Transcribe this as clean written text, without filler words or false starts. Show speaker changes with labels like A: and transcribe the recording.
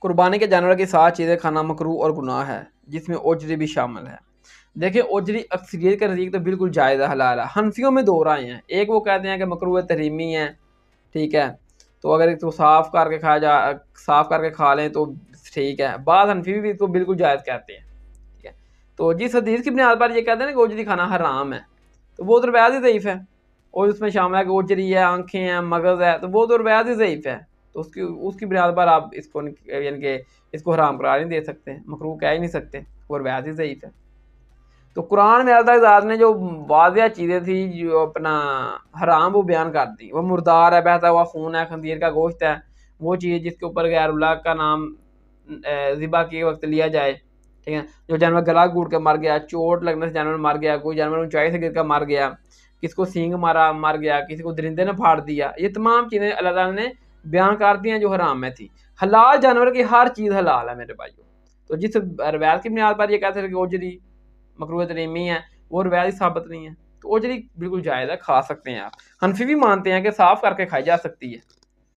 A: قربانی کے جانور کی 7 چیزیں کھانا مکروہ اور گناہ ہے، جس میں اوجری بھی شامل ہے۔ دیکھیں اوجری اکثریت کے نزدیک تو بالکل جائز ہے، حلال ہے۔ حنفیوں میں 2 رائے ہیں، ایک وہ کہتے ہیں کہ مکروہ تحریمی ہے، ٹھیک ہے، تو اگر اس کو صاف کر کے کھا لیں تو ٹھیک ہے۔ بعض حنفی بھی اس کو بالکل جائز کہتے ہیں، ٹھیک ہے۔ تو جس حدیث کی بنیاد پر یہ کہتے ہیں کہ اوجری کھانا حرام ہے، تو وہ تو روایت ہی ضعیف ہے، اور اس میں شامل ہے کہ اوجری ہے، آنکھیں ہیں، مغز ہے، تو وہ تو روایت ہی ضعیف ہے، تو اس کی بنیاد پر آپ اس کو یعنی کہ اس کو حرام قرار نہیں دے سکتے، مکروہ کہہ ہی نہیں سکتے، وہ روایت ہی ضعیف ہے۔ تو قرآن میں اللہ ذات نے جو واضح چیزیں تھیں جو اپنا حرام وہ بیان کر دی، وہ مردار ہے، بہتا ہوا خون ہے، خنزیر کا گوشت ہے، وہ چیز جس کے اوپر غیر اللہ کا نام ذبح کے وقت لیا جائے، ٹھیک ہے، جو جانور گلا گھوٹ کے مر گیا، چوٹ لگنے سے جانور مر گیا، کوئی جانور اونچائی سے گر کر مر گیا، کسی کو سینگ مارا مر گیا، کسی کو درندے نے پھاڑ دیا، یہ تمام چیزیں اللہ تعالیٰ نے بیان کر دی ہیں جو حرام میں تھی۔ حلال جانور کی ہر چیز حلال ہے میرے بھائیوں۔ تو جس روایت کی بنیاد پر یہ کہتے ہیں کہ اوجری مکروہ تحریمی ہے، وہ روایت ہی ثابت نہیں ہے، تو اوجری بالکل جائز ہے، کھا سکتے ہیں آپ۔ حنفی بھی مانتے ہیں کہ صاف کر کے کھائی جا سکتی ہے۔